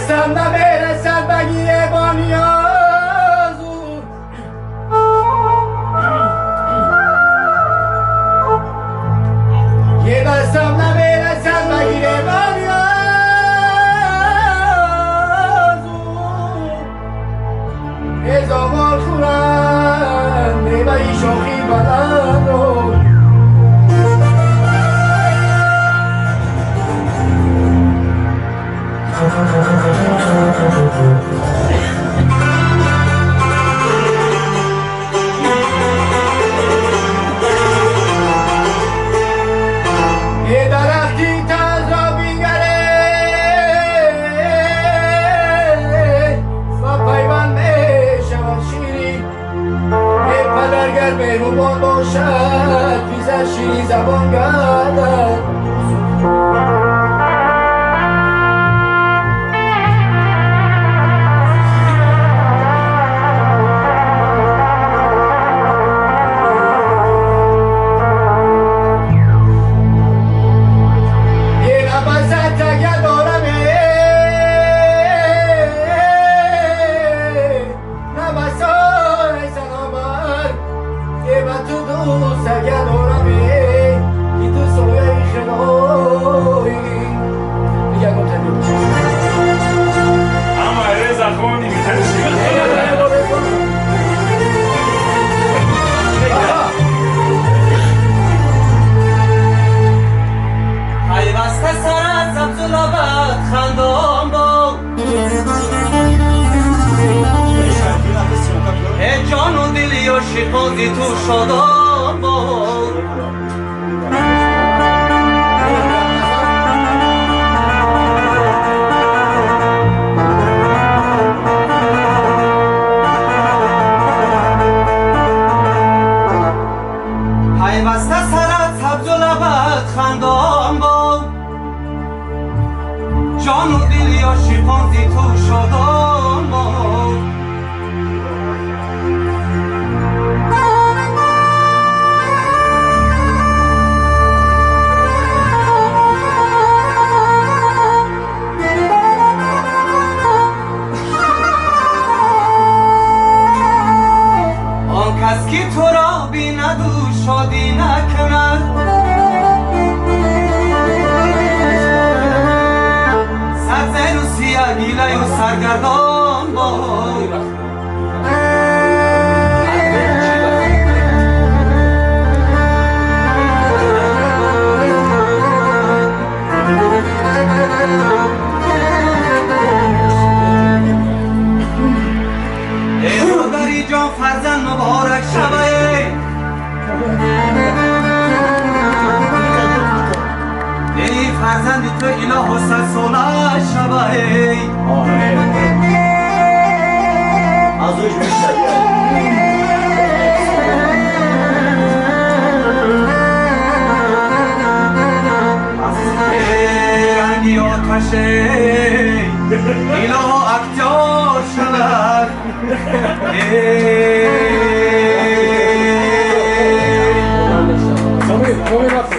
دستم نمیرسد بگیره با نیازو یه دستم نمیرسد بگیره با نیازو ازامال خورم میبایی شوخی بلند رو یه درختی تاز را بیگره و پیوان میشود شیری ای پدرگر مهربان باشد پیزر شیری زبان گردد شیخازی تو شادان باد پیوسته سرت سبز و لبت خندان باد جان و دل یا شیخازی تو شادان باد کس کی تو را بیند و شادی نکند سرزیر و سیاه گیله و سرگردان باد جان فرزند مبارک شبه ای فرزند تو اله و سرسوله شبه از اوش بیشتر رنگی آتشه اله اکجار شود Come here,